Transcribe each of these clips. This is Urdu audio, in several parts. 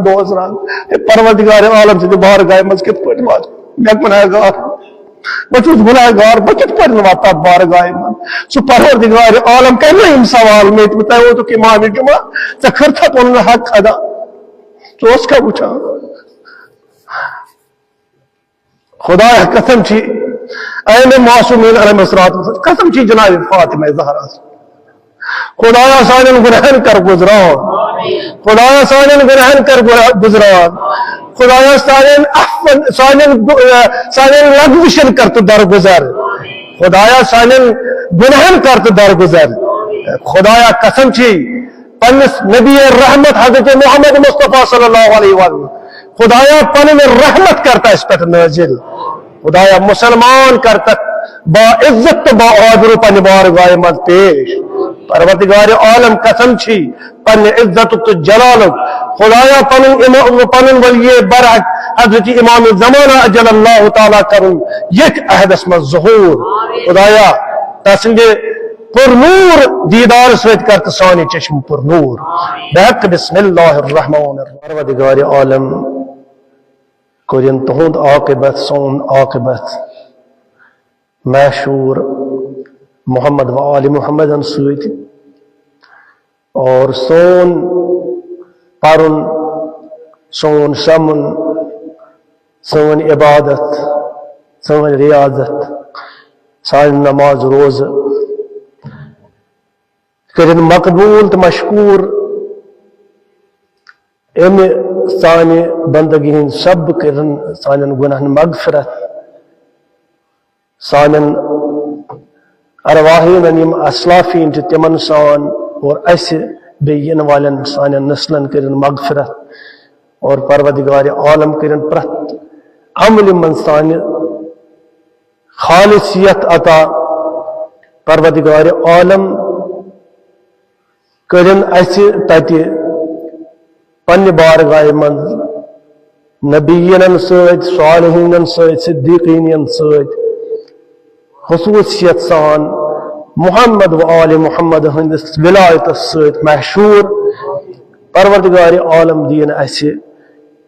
دوس ران پروردگار عالم سے باہر گائے مز کت پٹ وات میں گناہ گار بچ گناہ گار بہ کت پٹ وات باہر گائے من سو پروردگار عالم کرنا ہم سوال میں بتا وہ تو کہ امام جمعہ ذکر تھا پن حق ادا تو اس کا پوچھا خدا قسم چھی اے معصومین علیہ الصلوۃ قسم چھی جناب فاطمہ زہرا خدایا سانن گناہن کر گزران خدایا سانن گناہن کر گزران خدایا سانن لغوشن کرت درگزر خدایا سانن گناہن کرت درگزر خدایا قسم چھی پنس نبی رحمت حضرت محمد مصطفیٰ صلی اللہ علیہ وسلم خدایا پن رحمت کرتا اس پر نازل خدایا مسلمان کرتا با عزت با آبرو پن بارگاہ مز پیش پروردگار عالم قسم چھی پن عزت تو جلالت خدایا پن ولی برحق حضرت امام زمانہ اجل اللہ تعالیٰ کرن یک عہدس مز ظہور خدایا تسند پر نور دیدار سویت کرت سانی چشم پر نور بحق بسم اللہ الرحمن الرحیم پروردگار عالم کرن تہند عاقبت سون عاقبت مشہور محمد و آل محمد سویت اور سون پرن سون شمن سون عبادت سون ریاضت سان نماز روز کرن مقبول تو مشکور ام سان بندگی ہند سب کرن سان گناہن مغفرت سانن ارواحین یم اسلافین تمن سان اور اس بین والن سانن نسلن کرن مغفرت اور پروردگار عالم کرن پرت عمل من سان خالصیت عطا پروردگار عالم کرن اس تت پن بارگاہ من نبیین ست صالحین ست صدیقین ست خصوصیت سان محمد و آل محمد ہندس ولایت ست مشہور پروردگار عالم دین اس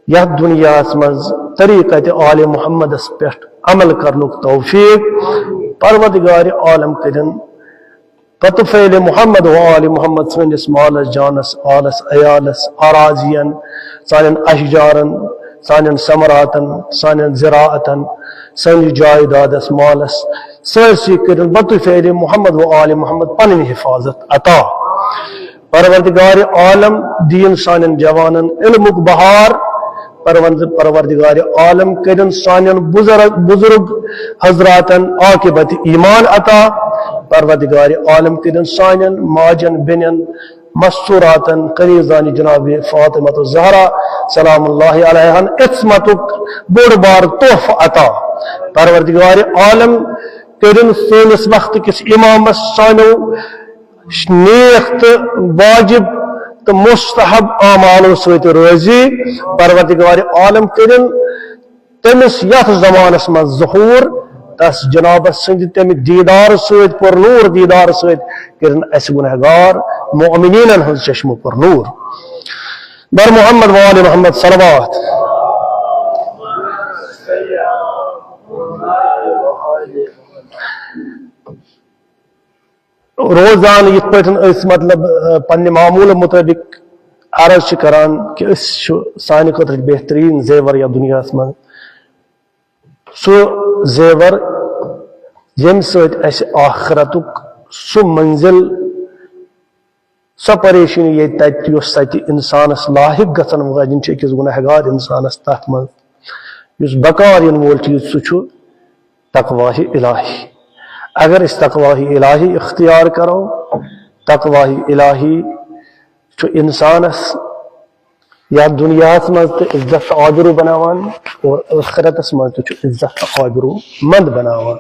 یت دنیا مز طریقت آل محمد پہ عمل کرنک توفیق پروردگار عالم کرن پتفیل محمد و آل محمد سنس مالس جانس آلس عیالس آرازین سان اشجارن سان ثمراتن سان زراعتن سن جائیدادس مالس سرسی کرن بطفیل محمد و آل محمد پنن حفاظت عطا پروردگار عالم دین سان جوانن علمک بہار پروردگار عالم کرن سان بزرگ حضراتن عاقبت ایمان عطا پروردگار عالم کرن سان ماجن بنن مستوراتن قریضان جناب فاطمہ زہرا سلام اللہ علیہ عصمتک بڑ بار تحف عطا پروردگار عالم کرن سینس وقت کس امام سانو نیک تو واجب تو مستحب اعمالو ست روزی پروردگار عالم کرن تمس یت زمانس من ظہور تس جناب سند تم دیدار ست پر نور دیدار ست کرن اس گنہگار مؤمنین ہن چشم پر نور بر محمد و آل محمد صلوات روزان یہ پہ مطلب پنہ معمول مطابق عرض کران کہ سانہ خاطر بہترین زیور یا دنیا من سو زیور یم ست اس آخرتک سو منزل سو پریشانی یہ تت تت انسانس لاحق گھن واجن اکس گنہگار انسانس تت من اس بکار ین وول چیز سہ تقواہ الہی اگر اس تقواہ الہی اختیار کرو تقواہ الہی چھ انسانس یا دنیا مز تو عزت آبرو بناوان اور آخرتس مز تو عزت آبرو مند بناوان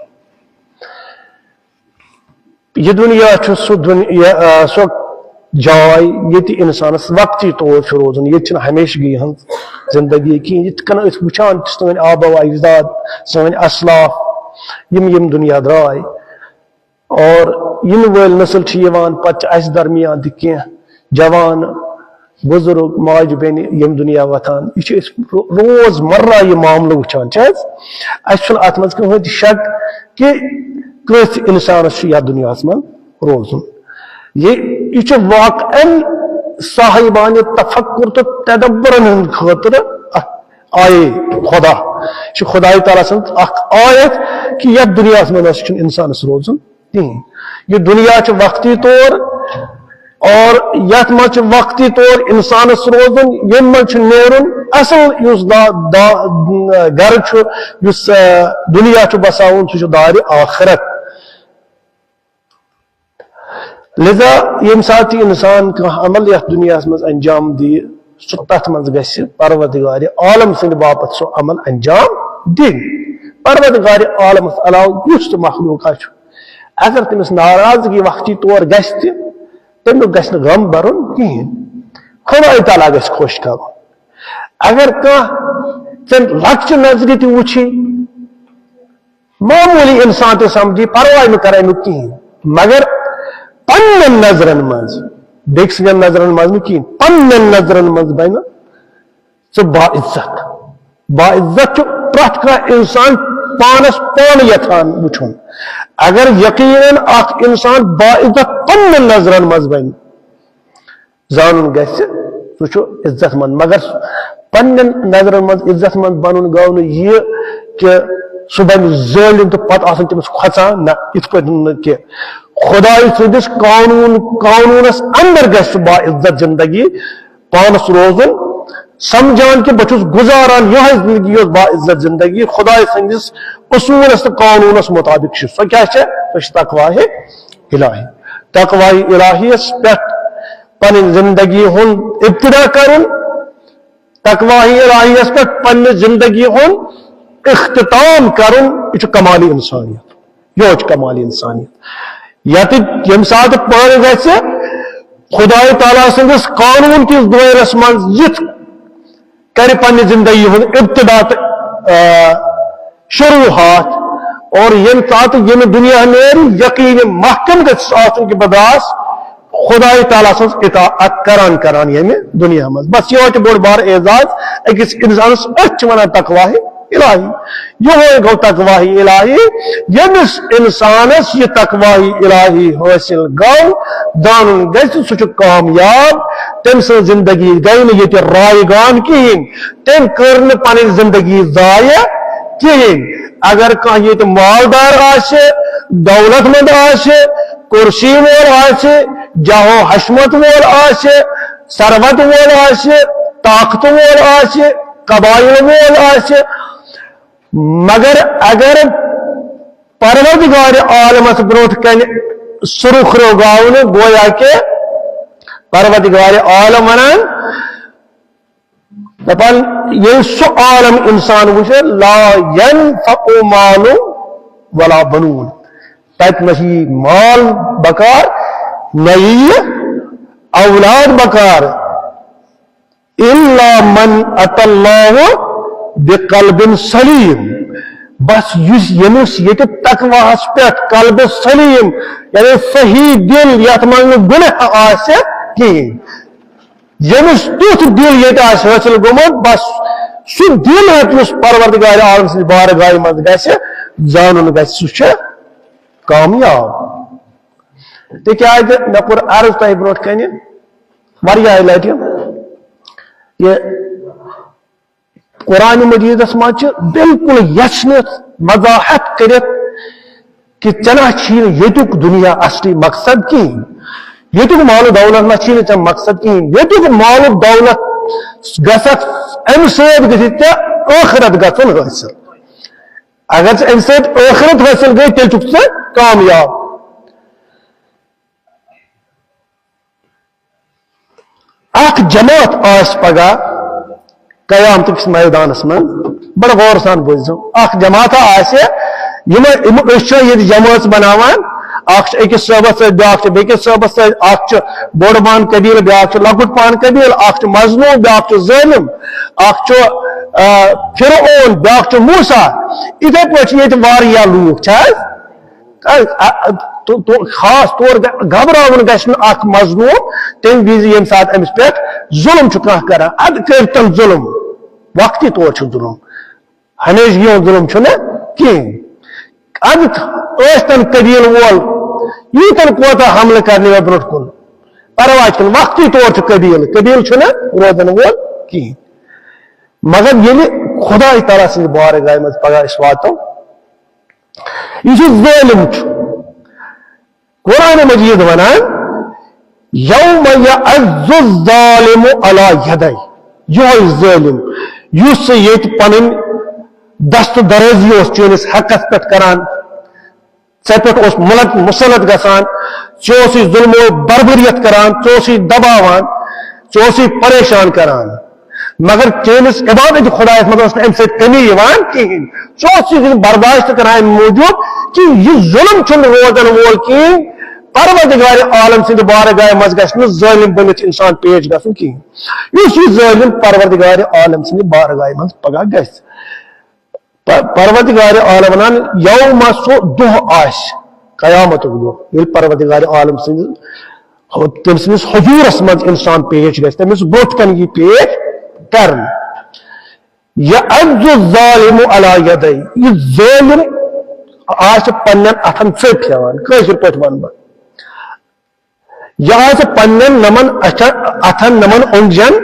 یہ دنیا سو جائے یہ انسانس وقتی طور روزان یہ ہمیشگی ہن زندگی کی کن وچان سن آبا و اجداد سن اسلاف یم دنیا درائے اور ین ول نسل پتہ اس درمیان تہ کی جوان بزرگ ماج بین یم دنیا وتان یہ روز مرہ یہ معاملہ وچان اس ات من کہین شک کہ کس انسانس یا دنیا من روزن یہ واقع صاحبان تفکر تو تدبرن ہند خاطر آئے خدا خدا تعالیٰ سن آیت کہ یتھ دنیا من انسانس روزن کہین یہ دنیا وقتی طور اور یت من وقتی طور انسانس روزن یم من نیرن اصل اس گھر اس دنیا بساؤن سہ دار آخرت لذا یم سات انسان عمل یتھ دنیا من انجام دی سہ تت من گژھِ پروردگار عالم سند باپت سہ عمل انجام دن پروردگار عالمس علاوہ یس تہ مخلوق اگر تمس ناراضگی وقتی طور گژھِ تہ تمیک گژھِ نہٕ غم برن کہین خدا تعالیٰ گژھِ خوش کرن اگر ژےٚ لۄکچہِ نظرِ تہِ وٕچھی معمولی انسان تہِ سمجھی پرواے نہٕ کرے نہٕ کہین مگر پننٮ۪ن نظرن منٛز بیٚکہِ سٕنٛدٮ۪ن نظرن منٛز نہٕ کہین پننٮ۪ن نظرن منٛز بنہِ ژٕ باعزت باعزت چھُ پرٛٮ۪تھ کانٛہہ انسان پانس پان یژھان وٕچھُن اگر یقیناً اکھ انسان باعزت پننٮ۪ن نظرن منٛز بنہِ زانُن گژھِ سُہ چھُ عزت مند مگر پننٮ۪ن نظرن منٛز عزت مند بنُن گوٚو نہٕ یہِ کہ سُہ بنہِ ظٲلِم تہٕ پتہٕ آسان تٔمِس کھۄژان نہ یِتھ پٲٹھۍ نہٕ کینٛہہ خۄداے سٕنٛدِس قانوٗنس اندر گژھِ سُہ باعزت زندگی پانس روزُن سمجھان کہ بہٕ چھُس گزاران یِہوٚے زندگی یۄس باعزت زندگی خۄداے سٕنٛدِس اصوٗلس تہٕ قانوٗنس مُطابق چھِ سۄ کیٛاہ چھےٚ سۄ چھِ تقواہِ الہی تقواہِ الہیَس پٮ۪ٹھ پنٕنۍ زندگی ہُنٛد ابتدا کرُن تقواہِ الہیَس پٮ۪ٹھ پننہِ زندگی ہُنٛد اختتام کرُن یہِ چھُ کمالِ انسانیت یِہوٚے چھُ کمالِ انسانیت یتہِ ییٚمہِ ساتہٕ پانہٕ گژھِ خۄداے تعالیٰ سٕنٛدِس قانوٗن کِس دٲیرس منٛز یِتھ کرِ پننہِ زندگی ہُنٛد ابتدا تہٕ شروعات اور یم ساتہٕ ییٚمہِ دنیا نیرِ یقیٖن محکم گژھِ آسُن کہ بہٕ درٛاس خۄداے تعالیٰ سٕنٛز اطاعت کران ییٚمہِ دنیا منٛز بس یِہوٚے چھُ بوٚڑ بارٕ اعزاز أکِس انسانس أتھۍ چھِ ونان تقواہِ الہی یِہوٚے گوٚو تقواہِ الہی ییٚمِس انسانس یہِ تقواہِ الہی حٲصِل گوٚو زانُن گژھِ سُہ چھُ کامیاب تٔمۍ سٕنٛز زندگی گٔے نہٕ ییٚتہِ رایگان کِہیٖنۍ تٔمۍ کٔر نہٕ پنٕنۍ زندگی ضایع کِہیٖنۍ اگر کانٛہہ ییٚتہِ مالدار آسہِ دولت مند آسہِ کُرسی وول آسہِ جاہو حشمت وول آسہِ ثروت وول آسہِ طاقتہٕ وول آسہِ قبایل وول آسہِ مگر اگر پروردگار عالمس برونٛٹھ کنہِ سُرُخ رُگاو نہٕ گویا کہ پروردگار عالم ونان دپان ییٚلہِ سُہ عالم انسان وٕچھِ لا ينفع مال ولا بنون تتہِ نہ چھِ مال بکار نہ یہِ اولاد بکار الا من اتى الله بقلب سلیم بس ییٚمِس ییٚتہِ تقواہس پٮ۪ٹھ قلب سلیم یعنی صحیح دل یتھ منٛز نہٕ گُناہ آسہِ کِہیٖنۍ ییٚمِس تیُتھ دل ییٚتہِ آسہِ حٲصِل گوٚمُت بس سُہ دل یُس پروردگار عالم سٕنٛدِ بارگاہہِ منٛز گژھِ زانُن گژھِ سُہ چھُ کامیاب تِکیٛازِ مےٚ کوٚر عرض تۄہہِ برونٛٹھ کنہِ واریاہ لٹہِ یہ قرآن مجیدس منٛز چھِ بالکل یژھنِتھ وضاحت کٔرِتھ کہ ژےٚ چھی نہٕ ییٚتیُک دُنیا اصلی مقصد کِہیٖنۍ ییٚتیُک مالو دولت نہ چھی نہٕ ژےٚ مقصد کِہیٖنۍ ییٚتیُک مالو دولت گژھکھ امہِ سۭتۍ گژھِ ژےٚ ٲخرت گژھُن حٲصِل اگر ژےٚ امہِ سۭتۍ ٲخرت حٲصِل گٔے تیٚلہِ چھُکھ ژٕ کامیاب اکھ جماعت آسہِ پگاہ قیامت کس میدانس من بڑا غور سان بوزو اکھ جماعت آسہِ أسۍ چھِ ییٚتہِ جمٲژ بناوان اکھ چھُ أکِس صٲبس سۭتۍ بیٛاکھ چھُ بیٚکِس صٲبس سۭتۍ اکھ چھُ بوٚڑ پہن قبیٖل بیٛاکھ چھُ لۄکُٹ پہن قبیٖل اکھ چھُ مظلوٗم بیٛاکھ چھُ ظٲلِم اکھ چھُ فرعون بیٛاکھ چھُ موسیٰ یِتھے پٲٹھۍ چھِ ییٚتہِ واریاہ لوٗکھ چھِ حظ خاص طور گھبراؤن گژھِ نہٕ اکھ مظلوم تمہِ وِزِ ییٚمہِ ساتہٕ أمِس پٮ۪ٹھ ظُلم چھُ کانٛہہ کران اَدٕ کٔرۍتن ظُلم وقتی طور چھُ ظُلم ہمیشہٕ یِوان ظُلم چھُنہٕ کِہیٖنۍ اَدٕ ٲسۍتن قبیٖل وول ییٖتن کوتاہ حملہٕ کرنہِ مےٚ برونٛٹھ کُن پرواے چھُنہٕ وقتی طور چھُ قبیٖل چھُنہٕ روزن وول کِہیٖنۍ مگر ییٚلہِ خۄداے تعالیٰ سٕنٛدِ بارگاہہِ منٛز پگاہ أسۍ واتو یہِ چھُ ظٲلِم چھُ قرآن مجیٖد وَنان یوم یعض الظالم علی یدی یِہوے ظٲلِم یُس ییٚتہِ پنٕنۍ دست درٲزی اوس چٲنِس حقس پٮ۪ٹھ کران ژےٚ پٮ۪ٹھ اوس مُسلط گژھان ژےٚ اوسُے ظُلمو بربریت کران ژےٚ اوسُے دباوان ژےٚ اوسُے پریشان کران مگر چٲنِس عبادت خۄدایس منٛز ٲس نہٕ اَمہِ سۭتۍ کمی یِوان کِہیٖنۍ ژٕ اوس یہِ برداشت کران اَمہِ موٗجوٗب کہِ یہِ ظُلم چھُنہٕ روزن وول کِہیٖنۍ پروردگارِ عالم سٕنٛدِ بارگاہہِ منٛز گژھِ نہٕ ظٲلِم بٔنِتھ اِنسان پیش گژھُن کِہیٖنۍ یُس یہِ ظٲلِم پروردگارِ عالم سٕنٛدِ بارگاہہِ منٛز پگاہ گژھِ پروردگارِ عالم ونان یوم سُہ دۄہ آسہِ قیامتُک دۄہ ییٚلہِ پروردگارِ عالم سٕنٛدِ تٔمۍ سٕنٛدِس حضوٗرس منٛز اِنسان پیش گژھِ تٔمِس برونٛٹھ کَنہِ یی پیش کرنہٕ یعض الظالم علی یدی یہِ ظٲلِم آسہِ پننٮ۪ن اَتھن ژٔپۍ ہٮ۪وان کٲشِر پٲٹھۍ وَنہٕ بہٕ یہِ آسہِ پننٮ۪ن نَمن اَتھن نَمن اوٚنٛگجن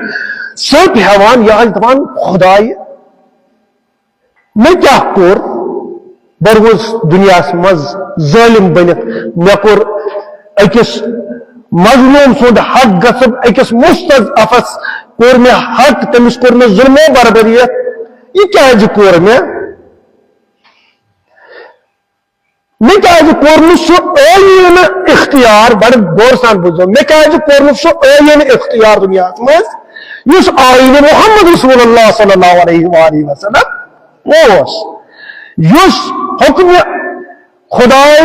ژٔپۍ ہٮ۪وان یہِ آسہِ دپان خۄدایہِ مےٚ کیٛاہ کوٚر بہٕ روٗدُس دُنیاہس منٛز ظٲلِم بٔنِتھ مےٚ کوٚر أکِس مظلوٗم سُنٛد حق گژھُن أکِس مُستضعفس کوٚر مےٚ حق تٔمِس کوٚر مےٚ ظُلمو بربریت یہِ کیٛازِ کوٚر مےٚ کیٛازِ کوٚر نہٕ سُہ ٲیٖنہٕ اختیار بڑٕ غور سان بوٗزِو مےٚ کیٛازِ کوٚر نہٕ سُہ ٲیٖنہٕ اختیار دُنیاہس منٛز یُس آیٖنہِ محمد رسول اللہ صلی اللہ علیہ وآلہ وسلم اوس یُس حُکمہِ خۄداے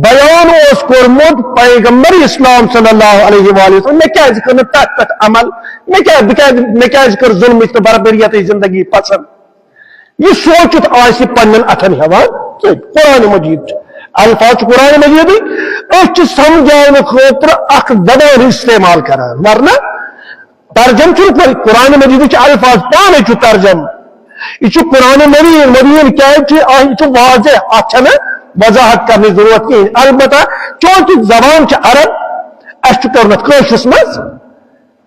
بیان اوس کوٚرمُت پیغمبر اسلام صلی اللہ علیہ وآلہ وسلم مےٚ کیٛازِ کٔر نہٕ تتھ پٮ۪ٹھ عمل مےٚ کیٛازِ کٔر ظُلمٕچ تہٕ بربریتٕچ زندگی پسنٛد یہِ سوٗنٛچِتھ آسہِ پننٮ۪ن اَتھن ہٮ۪وان قرآن مجیٖد چھُ الفاظ چھُ قرآن مجیٖدٕے أسۍ چھِ سمجھاونہٕ خٲطرٕ اکھ زبان استعمال کران ورنہ ترجم چھُنہٕ قرآن مجیٖدٕکۍ چھِ الفاظ پانے چھُ ترجم یہ قرآن مبین کیا یہ واضح اتھ وضاحت کرنے ضرورت کہیں البتہ چونکہ زبان عرب اس کورمت قشرس مز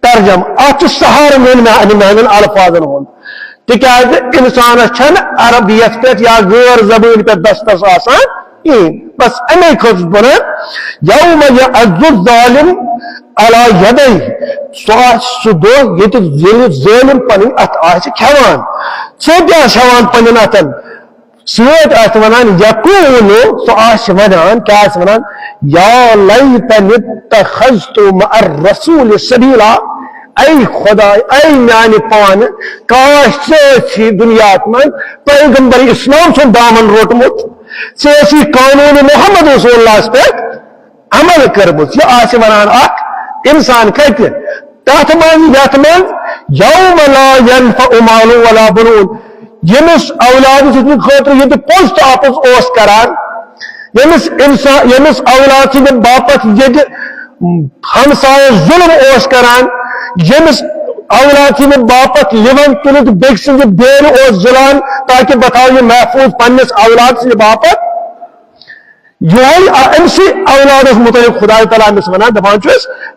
ترجم ات سہارن ہند الفاظن ہند تکیاز انسانس چھن عربیت پہ یا غیر زبان پہ دسترس آسان کہیں بس امی خاطر بنان یوم یعض الظالم علی یدیہ سہ دہ یہ ظالم پن ات کھیوان ژوٚپ کھیوان پنن اتن ست ونان یقول سہ ونان کیا ونان یا لیتنی اتخذت مع الرسول سبیلا اے خدا اے میانہ پان کاش ثی دنیا من پیغمبر اسلام سن دامن روٹمت ثی قانون محمد رسول اللہ پہ عمل کرمت یہ ونان اخ انسان کت تات من یت من یوم لا ينفع مال ولا بنون یمس اولاد سند خاطر یہ پوسٹ آفس اس کران یمس انسان یمس اولاد سند باپت یہ ہمسائے ظلم اس کران یمس اولاد سند باپت لون تلت بیک سند بیر اس زلان تاکہ بتاؤ یہ محفوظ پنس اولاد سند باپت یہ امسی اولادس متعلق خدا تعالیٰ امس ونان دپان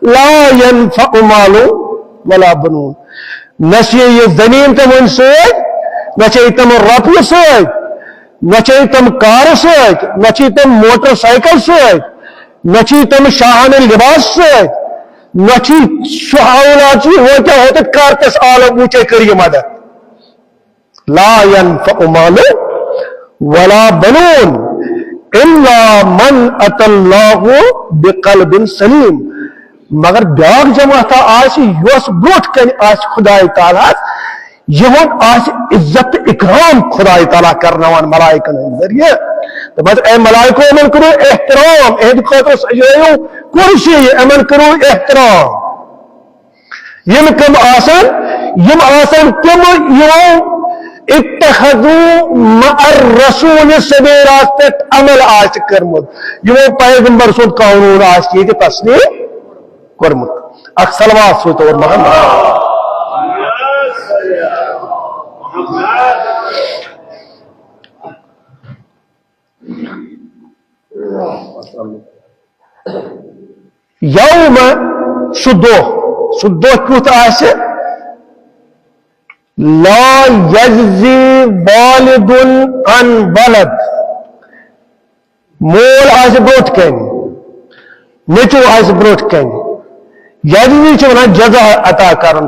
لا ينفع مال ولا بنون نہ یہ زمین تمن ست نہ تم روپیے ست نہ تم کار ست نہ تم موٹر سائیکل ست نہ تم شاہانہ لباس ست نہ سہ اولاد وہ کیا ہوتا کارتس عالم اونچے کری مدد لا ينفع مال ولا بنون الا من اتى الله بقلب سلیم مگر بیاکھ جماعت اس بروٹ کن خدائے تعالیٰ یہ عزت اکرام خدائے تعالیٰ کرنوان ملائکن ذریعے تو بس اے ملائکو امن کرو احترام اہد خاطر سجائیو کرسی امن کرو احترام یم کم آسان تم اتخذو مع الرسول سبیلا پہ عمل آج کرمت یہ پیغمبر سن قانون آج کی تصدیق کرمت اک صلوات سو تو محمد یوم سدو کیت آسے لا یجزی والد عن ولد مول آسے بروٹ کہنی نیچو آسے بروٹ کہنی یجزی چھونا جزا عطا کرن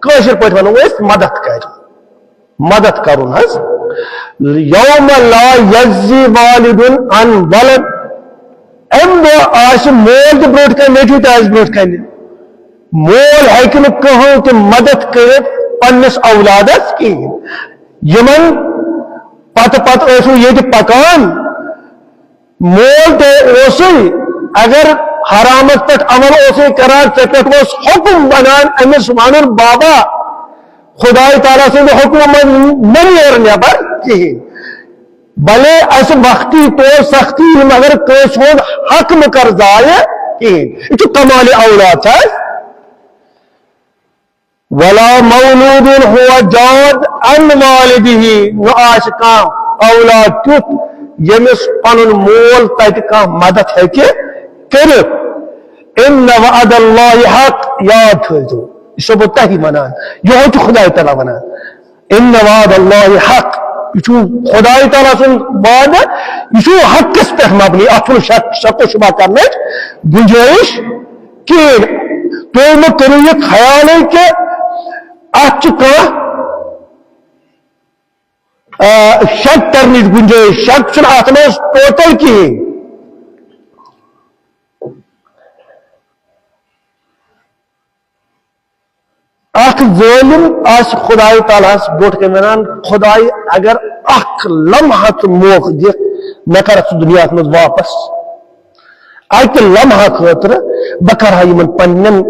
کاشر پوچھ ونو اس مدد کرن حس یوم لا یجزی والد عن ولد ام دو آس مول تو بروٹ کہنی نیچو تو آس بروٹ کہنی مول ہیکن کہوں کہ مدد کرے پنس اولادس کی یمن پت اسو یہ پکان مول تے اسی اگر حرامت پہ عمل اسی کران تے پہ حکم بنان امس ونن بابا خدای تعالیٰ سے حکم نہیں اور نیبر کہین بلے اس وقتی تو سختی مگر کس ہون حق مکر ضائع کہین یہ کمال اولاد ہے ولا مولود هو جاد عن والده نعاش کا اولاد کیت یمس پنن مول تت کا مدد ہے کہ کرے ان وعد اللہ حق یاد تھو اس کو تہی منان یہ تو خدا تعالی منان ان وعد اللہ حق یہ خدا تعالی سن وعد یہ حق کس پہ مبنی اتو شک و شبہ کرنے گنجائش کہ تو میں کروں یہ خیال ہے کہ اچھا شک کرنے گنجائش شک چھ اتنا ٹوٹل کی اخ ظالم آس خدای تعالیٰ بوٹ کے منان خدای اگر اخ لمحہ موقع دی میں کر دنیا میں واپس اکہ لمحہ خاطر بکرہ یمن پنن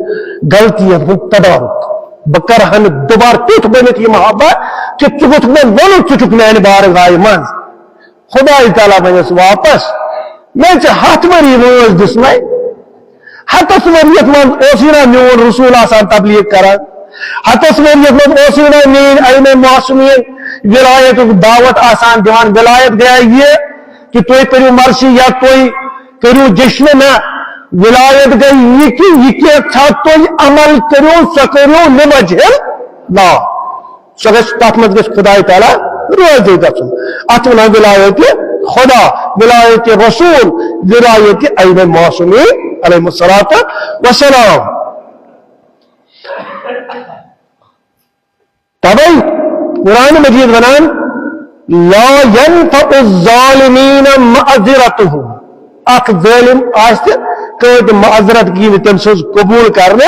غلطیاں ہند تدارک بکرہ دوبار تیت بنت یہ محبت کہ چکت میں ونو چکت میں بار گائے من خدای تعالیٰ بنس واپس میں چھ ہاتھ مری روز دس میں ہاتھ مریت من اوسینا میون رسول آسان تبلیغ کران ہاتھ مریت من اوسینا مین علم معصومین ولایت دعوت آسان دیوان ولایت گیا یہ کہ توئی کرو مرسی یا توئی کرو جشن نہ ولایت گئی یہ کہ اچھا توئی عمل کرو سو کرو لمجھل لا سو گس تات مت گس خدای تعالیٰ روز دے گژھن ات ونان ولایت خدا ولایت رسول ولایت علم معصومین علیہ الصلوۃ والسلام تبئی قرآن مجید ونان لا ينفع الظالمین معذرتهم اک ظالم آستے کہ معذرت کی تم سے قبول کرنے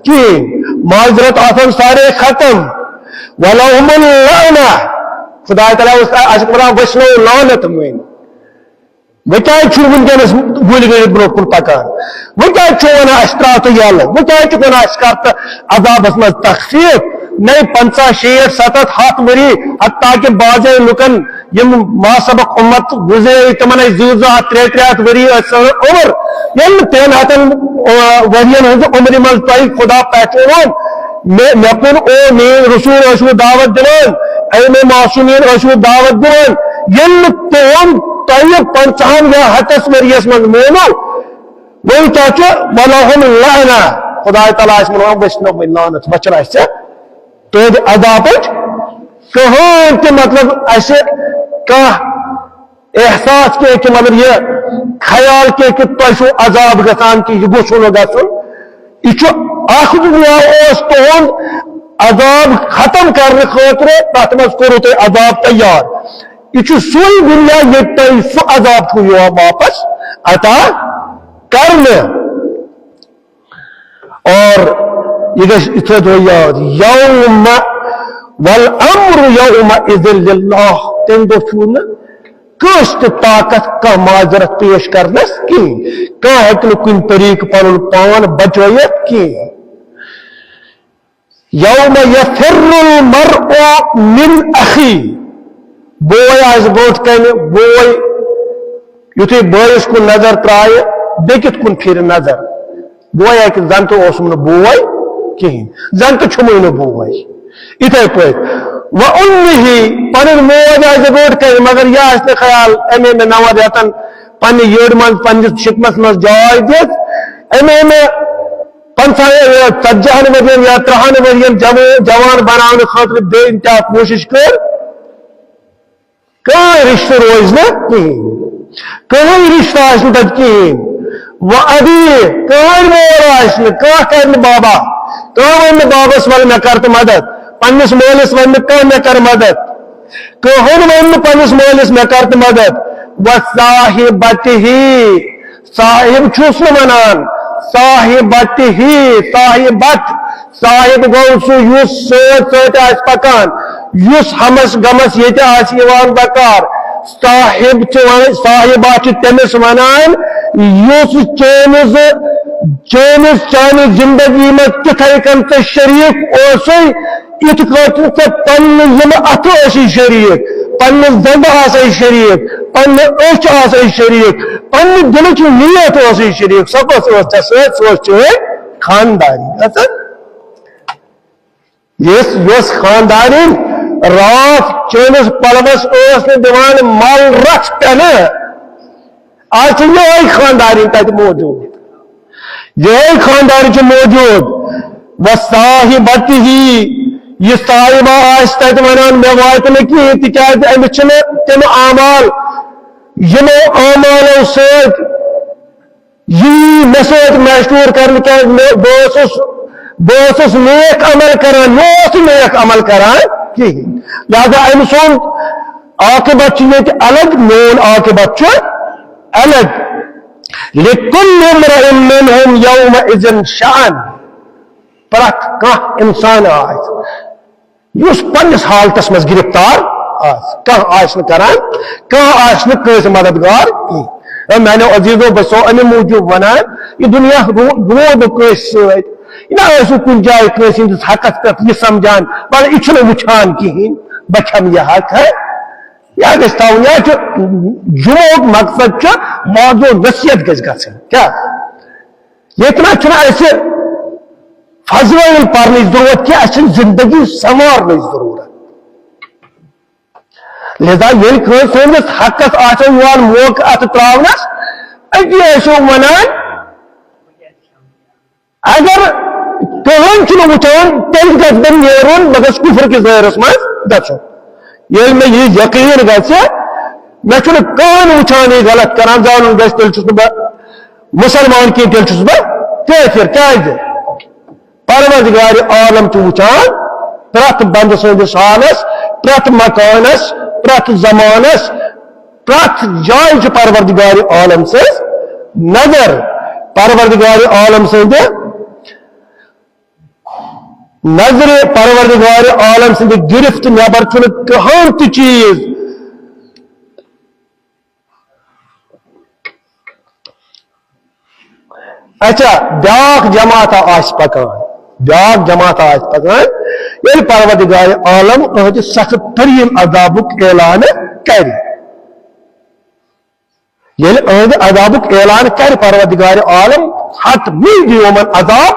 کی معذرت آسان سارے ختم ولہم اللعنہ خدا تعالیٰ عاشق بنا وشنو لعنت موین وچائی چھو ونکینس گولی گئی برو کن پکان وچائی چھو ونا اشترات یال وچائی چھو ونا اشکارت عذاب اسمت تخفیف نہیں 50 60 70 ہاتھ مری حتیٰ کہ بعض لکن یم ما سبق امت گزرے تمہیں زیوزہ 3 وری عمر یم 3 ہاتن ورین ہنز عمر مل تائی خدا پیٹرون میں کن او میں رسول اشو دعوت دلان علم معصومین اشو دعوت دلان یم تون تائی 50 یا ہتس وریس من مونو وہی چاچو ولہم اللعنہ خدا تعالیٰ اس منوان بشنو من لعنت بچ رہا ہے تو عذاب کہاں کہ مطلب ایسے کہ احساس کے کہ مطلب یہ خیال کے کہ تو عذاب گسان کی یہ گوشن و گسن یہ آخر دنیا اس تون عذاب ختم کرنے خاطر تحتمز کرو تو عذاب تیار یہ سوئی دنیا یہ تی سو عذاب کو یہ واپس عطا کرنے اور یہ اتنا دو یاد یوم والامر یوم اذن للہ تم دو چون کشت طاقت کا معذرت پیش کرنس کی کہا ہے کہ کن طریق پر پان بچویت کی یوم یفر المرء من اخی بوے آس بروٹ کن بوے یتھے بٲیس کن نظر ترائے بیکت کن پھر نظر بوے اکہ زن تو اوسم نہ بوے کہین زن تو چھمے نہ بوے اتھے پٲٹھۍ و امہ پنن موج آس بروٹ کن مگر یہ آس نہ خیال امے میں 9 رٮ۪تن پنہ یٔڑ منٛز پننس شکمس منٛز جاے دِتھ امے میں 50 ورین یا 30 ورین جوان بنانے خاطر بے انتہا کوشش کر کہیں رشتہ روز نا کہیں کہیں رشتہ آسن تک کہیں وہ ابھی کہیں مول آسن کہاں کرن بابا کہاں ون بابس ول میں کرت مدد پنس مولس ون کہاں میں کر مدد کہاں ون پنس مولس میں کرت مدد وصاحبتہ صاحب چھس نہ ونان صاحبتہ صاحبت صاحب گو سو یس سٹ آس پکان یس ہمس گمس یہ آس یوان بکار صاحب صاحبہ تمس ونان یس چانہ زندگی میں تتھے کن تو شریک اوسے ات خاطر ژے پنہ یم اتھ اوسی شریک پنہ زنڈ آسے شریک پنہ أچھ آسے شریک پنہ دلچ نیت اوسے شریک سب ژےٚ سۭتۍ سۄ ٲس خانداری یس خاندارین رات چٲنِس پلوس ٲس نہٕ دِوان مل رژھ پٮ۪نہٕ آز چھِ یِہوٚے خاندارین تتہِ موجوٗد یِہوٚے خاندار چھُ موجوٗد وصاحبتہ یہ صاحبہ آس تتہِ ونان مےٚ واتہِ نہٕ کِہیٖنۍ تِکیٛازِ أمِس چھِنہٕ تِم اعمال یِمو اعمالو سۭتۍ یی مےٚ سۭتۍ میچور کرنہٕ کیٛازِ بہٕ اوسُس نیک عمل کران مےٚ اوس نہٕ نیک عمل کران کِہیٖنۍ لہذا أمۍ سُنٛد عاقبت چھُ ییٚتہِ الگ میون عاقبت چھُ الگ لِکُلِّ امرئ منہم یومئذ شأن پرٛٮ۪تھ کانٛہہ انسان آسہِ یُس پننس حالتس منٛز گرفتار آسہِ کانٛہہ آسہِ نہٕ کران کانٛہہ آسہِ نہٕ کٲنٛسہِ مددگار کِہیٖنۍ میانیو عزیزو بہٕ چھُسو امی موٗجوٗب ونان یہِ دُنیا روٗد نہٕ کٲنٛسہِ سۭتۍ یہِ نہ ٲسِو کُنہِ جایہِ کٲنٛسہِ ہٕنٛدِس حقس پٮ۪ٹھ یہِ سمجھان مگر یہِ چھُنہٕ وٕچھان کِہیٖنۍ بہٕ کھٮ۪مہٕ یہِ حق ہے یہ گژھِ تھاوُن یا چھُ جُمعُک مقصد چھُ موضوع نصیحت گژھِ گژھٕنۍ کیٛاہ ییٚتہِ نہ چھُنہٕ اَسہِ فضوائل پرنٕچ ضروٗرت کینٛہہ اَسہِ چھِ زندگی سنوارنٕچ ضروٗرت لہذا ییٚلہِ کٲنٛسہِ ہٕنٛدِس حقس آسیو یِوان موقعہٕ اتھٕ ترٛاونس أتی ٲسِو ونان اگر کٕہٕنۍ چھُنہٕ وٕچھان تیٚلہِ گژھِ مےٚ نیرُن بہٕ گژھٕ کُفر کِس دٲیرس منٛز گژھُن ییٚلہِ مےٚ یہِ یقیٖن گژھِ مےٚ چھُنہٕ کٕہٕنۍ وٕچھان یہِ غلط کران زانُن گژھِ تیٚلہِ چھُس نہٕ بہٕ مُسلمان کینٛہہ تیٚلہِ چھُس بہٕ کٲفِر کیٛازِ پروردگار عالم چھُ وٕچھان پرٛٮ۪تھ بندٕ سٕنٛدِس حالس پرٛٮ۪تھ مکانس پرٛٮ۪تھ زمانس پرٛٮ۪تھ جایہِ چھُ پروردگار عالم سٕنٛز نظر پروردگار عالم سٕنٛدِ نظر پروردگار عالم سٕنٛدِ گرفت نٮ۪بر چھُنہٕ کٕہٕنۍ تہِ چیٖز اچھا بیاکھ جماعتہ آسہِ پکان بیاکھ جماعتہ آسہِ پکان ییٚلہِ پروردگار عالم أہنٛدِ سخت تریٖن عذابُک اعلان کرِ ییٚلہِ أہنٛدِ عذابُک اعلان کرِ پروردگار عالم حتمی دِیہِ یِمن عذاب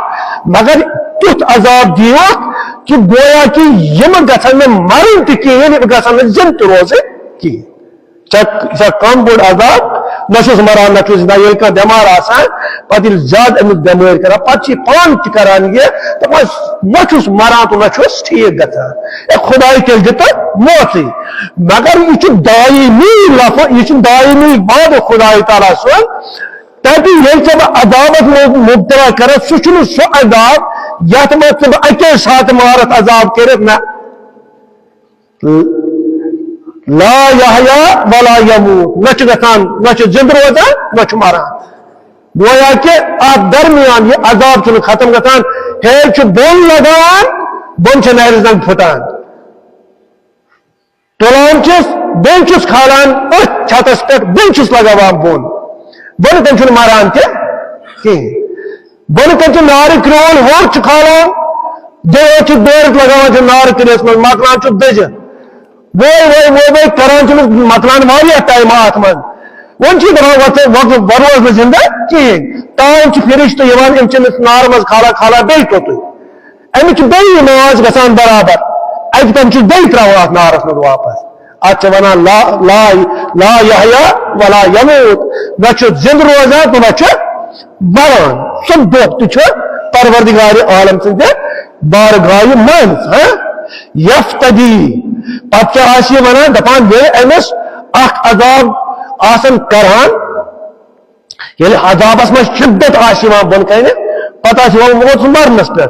مگر تیُتھ عذاب دِیوکھ کہ گویا کہ یِم گژھن نہٕ مرٕنۍ تہِ کِہیٖنۍ یِم گژھن نہٕ زِندٕ تہِ روزٕنۍ کِہیٖنۍ یہِ چھا کم بوٚڑ عذاب نہ چھُس مران نہ چھُس زِندٕ ییٚلہِ کانٛہہ بٮ۪مار آسان پتہٕ ییٚلہِ زیادٕ أمِس بٮ۪مٲرۍ کران پتہٕ چھِ یہِ پانہٕ تہِ کران یہِ دپان نہ چھُس مران تہٕ نہ چھُس ٹھیٖک گژھان اے خۄداے تیٚلہِ دِ تہٕ موتٕے مگر یہِ چھُ دایمی لفظ یہِ چھُ دایمی وعدٕ خۄداے تعالیٰ سُنٛد تتہِ ییٚلہِ ژےٚ بہٕ عذابس منٛز مبتلا کران سُہ چھُنہٕ سُہ عذاب یتھ منٛز ژٕ بہٕ اکے ساتہٕ مارتھ عذاب کٔرِتھ نہ لا یحیا ولا یموت نہ چھُ گژھان نہ چھُ زندٕ روزان نہ چھُ مران گویا کہ اتھ درمیان یہ عذاب چھُنہٕ ختم گژھان ہیٚر چھُ بۄن لگان بۄن چھِ نرِ زنگ پھٕٹان تُلان چھِس بیٚیہِ چھُس کھالان أتھۍ چھتس پٮ۪ٹھ بیٚیہِ چھُس لگاوان بۄن بۄنہٕ کَنہِ چھُنہٕ مران تہِ کِہیٖنۍ بۄنہٕ کَنہِ چھُ نارٕ کرٛول ہیوٚر چھُ کھالان جو دور لگا نار کلس من مکلان دج وہ کران مکلان واریاہ ٹائم ات من ون وروز نا زندہ کہین تام فرشتہ یوان ام چمس نار مز کھالا کھالا بی توت امچ بی نماز گژھان برابر اکہ تم بی تراون ات نارس مز واپس ات ونان لا یحیا ولا یموت نہ زند روزان تو نہ مران سہ دہ تہ پروردگار عالم سند بارگاہ منز یفتدی پتہ ونان دپان امس اخ عذاب آسن کران یل عذابس من شدت بن کن پتہ ووت مرنس پہ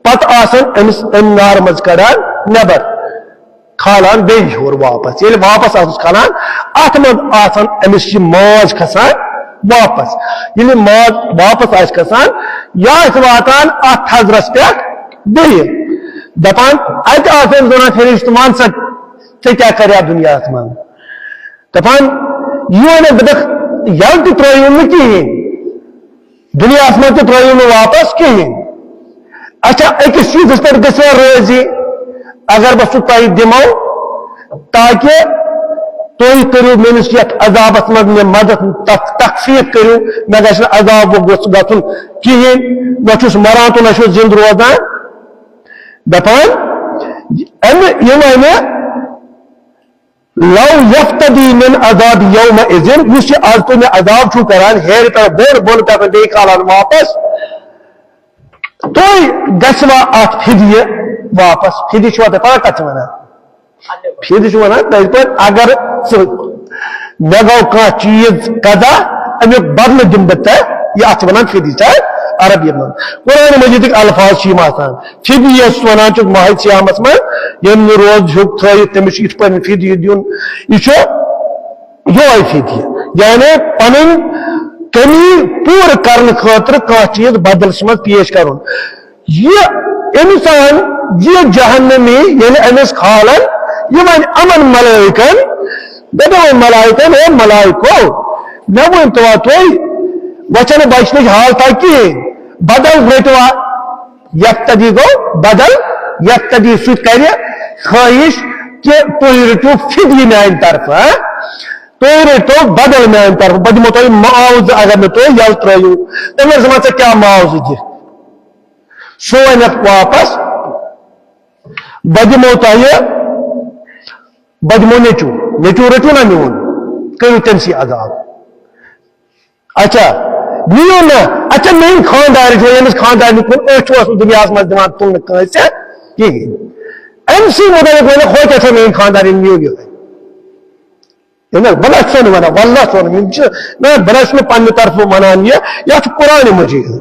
پتہ امس ام نار مز کڑان نبر کھالان بی ہور واپس یل واپس کھالان ات من امس ماز کھسان واپس یل ماز واپس کھسان یا واتان ات تھزرس پہ بی دپان ات ونان فرشتہ ون سا کیا کریا دنیا من دپان یہ دک یل تہ ترٛٲیِو نہٕ کِہیٖنۍ دُنیاہس منٛز تہِ ترٛٲیِو نہٕ واپس کِہیٖنۍ اچھا أکِس چیٖزس پٮ۪ٹھ گٔژھِو رٲضی اگر بہٕ سُہ تۄہہِ دِمو تاکہِ تُہۍ کٔرِو میٲنِس یتھ عذابس منٛز مےٚ مدد تخفیٖف کٔرِو مےٚ گژھِ نہٕ عذاب گوٚژھ گژھُن کِہیٖنۍ نہ چھُس مران تہٕ نہ چھُس زِنٛدٕ روزان دپان امہِ یہِ وَنہِ لو یفتدی من عذاب یوم اذن اس آج تو میں عذاب چھو کران ہیر پر بور بول کر دے کالان واپس تو گسوا ات فدیہ واپس فدیہ چھو تے پتہ کت ونا فدیہ چھو ونا پر اگر مگو کا چیز قضا امی بدل دم بتا یہ ات ونا فدیہ عربی من قرآن مجید الفاظ چھ آسان فدیہ ونان چھ ماہ سیامس من یم روز ہک تھٲیِتھ تٔمِس یِتھ پٲٹھۍ فدیہ دیُن یہ یہے فدیہ یعنی پنن کمی پور کرنے خاطر کانٛہہ چیز بدلس مز پیش کرن یہ انسان یہ جہنمی ییٚلہِ أمِس کھالن یہ ون امن ملائکن دپن ملائکن اے ملائکو مےٚ ؤنۍتوا تُہۍ وچن بچنٕچ حالتا کِہیٖنۍ بدل رٹوا یفتدی گو بدل یفتدی سُہ کرِ خواہش کہ تُہۍ رٔٹِو فدیہ میانہِ طرفہٕ تُہۍ رٔٹِو بدل میانہِ طرفہٕ بہٕ دِمو تۄہہِ معاوضہٕ اگر نہٕ تُہۍ یلہٕ ترٲیِو تٔمۍ ژٕ ژےٚ کیٛاہ معاوضہٕ دِ سُہ ونٮ۪کھ واپس بہٕ دِمو تۄہہِ بہٕ دِمو نیٚچوٗ رٔٹِو نا میون کٔرِو تٔمسٕے عذاب اچھا نیو نا اچھا میٲنۍ خاندار چھُ ییٚمِس خاندارنہِ کُن أچھ اوس نہٕ دُنیاہس منٛز دِوان تُلنہٕ کٲنٛسہِ کِہیٖنۍ أمۍ سٕے مُتعلِق ونٮ۪کھ ہۄ کیٛاہ چھو میٲنۍ خاندارِنۍ نیو یِہوٚے بہٕ لچھ سۄ ونان واللہ سۄن یِم چھِ نہ بہٕ لچھ نہٕ پننہِ طرفہٕ ونان یہِ یتھ چھُ قرآنِ مجیٖد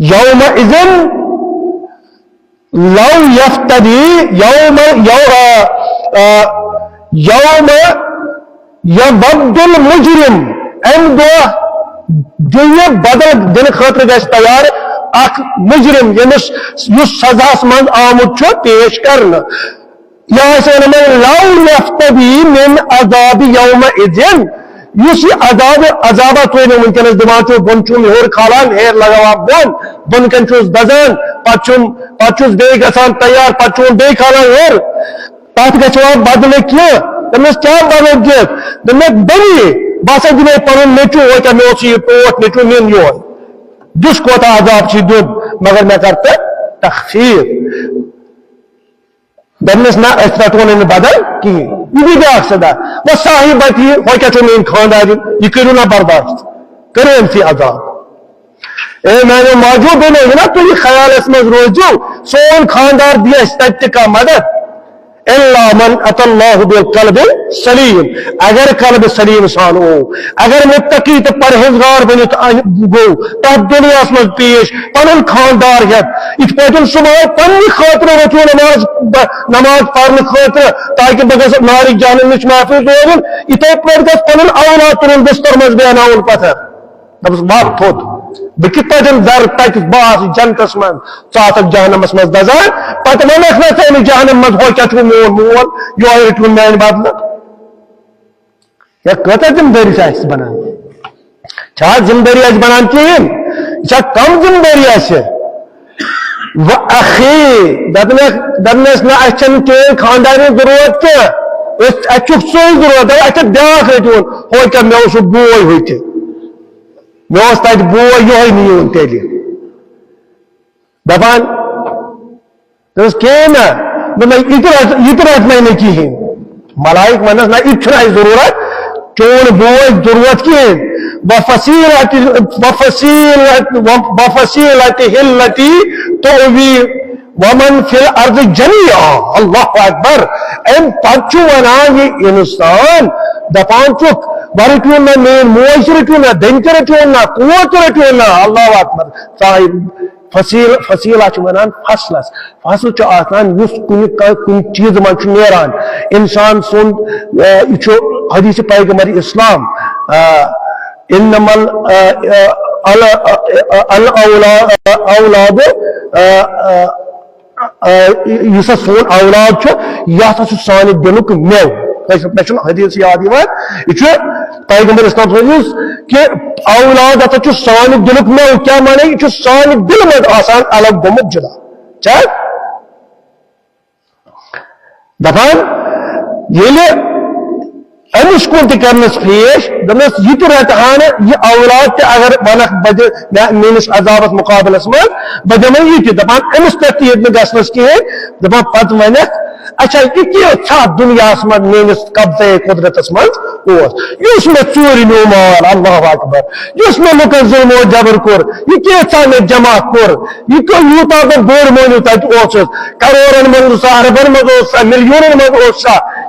یوم اذن لو یفتدی یوم یبد المجرم ام دۄہ دِیہِ بدل دِنہٕ خٲطرٕ گژھِ تیار اکھ مجرم ییٚمِس یُس سزاہس منٛز آمُت چھُ پیش کرنہٕ یہ لو یفتدی من عذاب یوم اذن اس عذابہ تھی ونکس دان بن چھ ہور کھالان ہیر لگاوان بن بن کن دزان پہ بی گھان تیار پہ بی کھالان ہور تک گھا بدل کی دس کیا بدل دت دن بنی بہت دے پن نیچو ہوتا مے یہ ٹوٹ نیچو نین یہ دس کوتا عذاب چھ دن مگر میں کرتا تخفیف دنس نہ اس رٹو بدل کہین یہ بھی بیاکھ صدا وہ صاحب یہ وہ کیا میری خاندار یہ کرو نا برداشت کرو ام سی عذاب اے میں نے موجود بنے نا تو یہ خیال اس میں روزو سون خاندار دیا اس تک کا مدد الا من اتى الله بالقلب سلیم اگر قلب سلیم سان ہو اگر متقی تو پرہیزگار بنت گو تب دنیا من پیش پن خاندار ہت ات پہ صبح پنہ خاطر وچو نماز پڑھنے خاطر تاکہ بہ گھس نارک جہنم نش محفوظ روزن اتھے پہ گھس پن اولاد ترن بستر مز بیان پتھر دپس بات تھوت بہ کت پہ در تک باس جنتس من ٹھک جہنمس مز دزان پتہ ونکھ نا ژے جہنم مز ہو کیا مون مول یہ رٹون میان بدل یا کتا ذمہ داری بنان ذمہ داری بنان کہین یہ کم ذمہ داری وَأَخِي دَپنَس نا اچھن کے خاندانی ضرورت کیا اچھک سوئی ضرورت ہے اچھا بیاکھ رٹون ہوئی کہ میں اسو بوئی ہوئی تھی میں اس تاج بوئی یہی نہیں ہوں تیلی دفان تو اس کیا نا میں اترات میں نے کی ہیں ملائک منس نا اتنا ضرورت چون بوئی ضرورت کی ہیں وَفَصِيلَتِهِ الَّتِي تُؤْوِي وَمَنْ فِي الْأَرْضِ جَمِيعًا اللہ اکبر ام پچو ونان یہ انسان دپان چک برٹون نا مین موش رٹون نا دنچ رٹون نا قوت رٹون نا اللہ اکبر صاحب فصیلہ چھ ونان فصلس فصل چھ آسان یس کن چیز من چھ نیران انسان سن یہ حدیث پیغمبر اسلام انما الاولاد یہ سون اولاد چھ یہ سان دلک میو میں حدیث یاد یہ پیغمبر اسلام حدیث کہ اولاد ہسا سان دلک میو کیا مانے یہ سان دل مز آسان الگ گومت جدا چاہ دپان یہ امس کن ترنس پیش دس یہ رتحان یہ اولاد تہ اگر ونک میس عذابس مقابلس من بہ یہ دپان امس پہ یہ گھنس کہین دپان پتہ ونک اچھا یہ کھا دنیا من میس قبضے قدرتس من اس میں چوری نو مال اللہ اکبر اس میں لکن ظلم و جبر کور یہ کیا میں جمع کور یہ یوتا تو بوڑ مونو تس کروڑن من اربن مز ملینن مز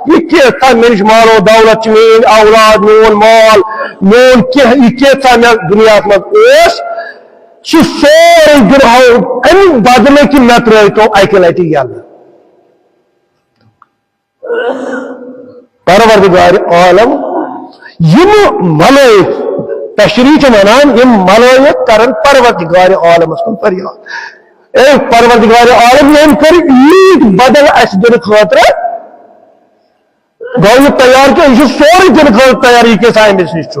یہ کیا میرے مال و دولت مین اولاد مون مال مون یہ میں دنیا من سورے گناہو ام بدلے کہ میں ترو اکہ لٹہ یلہ پروردگار عالم یم ملائک تشریح ونان یم ملائک کرن پروردگار عالمس کن فریاد اے پروردگار عالم یم کر عید بدل اس دن خاطر گو یہ تیار کہ یہ سوری دن خاطر تیاری کے سائے میں نش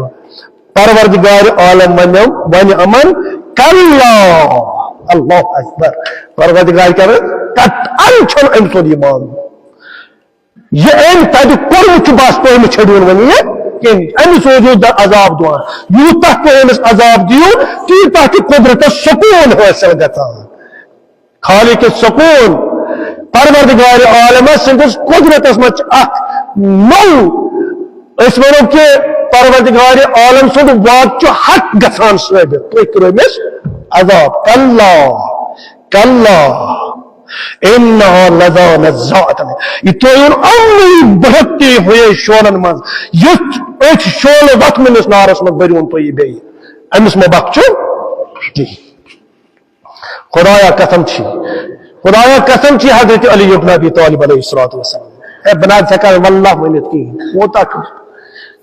پروردگار عالم ون امن کلا اللہ اکبر پروردگار کر قطعاً چھن ام سن ایمان یہ ام تب کورمت بس پہ چھڑون ون یہ امس روزو عذاب دان یوتہ تہ امس عذاب دیو تیوتہ تہ قدرت سکون حاصل گژھان خالق سکون پروردگار عالم سندس قدرتس مچ اخ نو اس ونو کہ پروردگار عالم سند وات حق گژھان ثابت تھی کرو امس عذاب کلا کلا انہا لذا نزاعت یہ تو امنی بہتی ہوئے شولن من یہ ایک شول وقت من اس نارس من بریون تو یہ بے امس مبکچو خدایا قسم چھی حضرت علی ابن ابی طالب علیہ السلام اے بناد سکر واللہ منت کی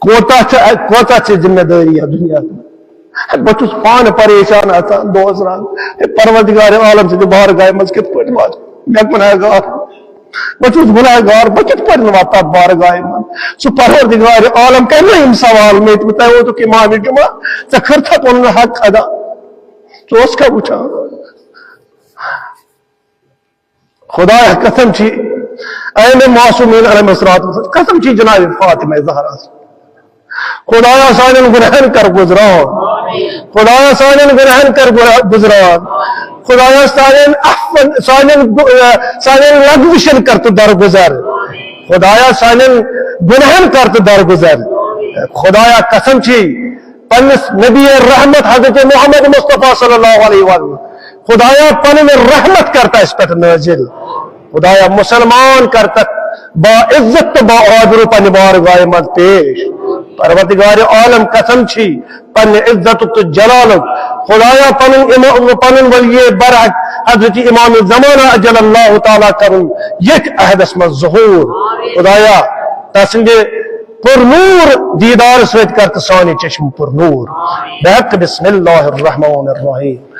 کوتا چھ ذمہ داری ہے دنیا بچوس پان پریشان آتا دوز ران پروردگار عالم سے باہر گئے مسکت پڑھ بات میں گناہ گار بچوس گناہ گار بچت پڑھ نواتا باہر گئے من سو پروردگار عالم کہنا ہم سوال میں تو بتائے وہ تو کہ امام جمعہ سکر تھا تو انہوں حق ادا تو اس کا پوچھا خدا قسم چھی این معصومین علیہ الصلوۃ قسم چھی جناب فاطمہ زہرا خدایا سانن گناہن کر گزران خدایا سانن گناہن کر گزران خدایا سانن لغوشن کرت درگزر خدایا سانن گناہن کرت درگزر خدایا قسم چھی پنس نبی رحمت حضرت محمد مصطفیٰ صلی اللہ علیہ وسلم خدایا پن رحمت کرتا اس پر نازل خدایا مسلمان کرتا با عزت با آبرو پن بارگاہ من پیش پروردگار عالم قسم چھی پن عزت تو جلالت خدایا پن ولی برحق حضرت امام زمانہ اجل اللہ تعالیٰ کرن یک عہد اسم ظہور خدایا تسند پر نور دیدار سویت کرت سانی چشم پر نور بحق بسم اللہ الرحمن الرحیم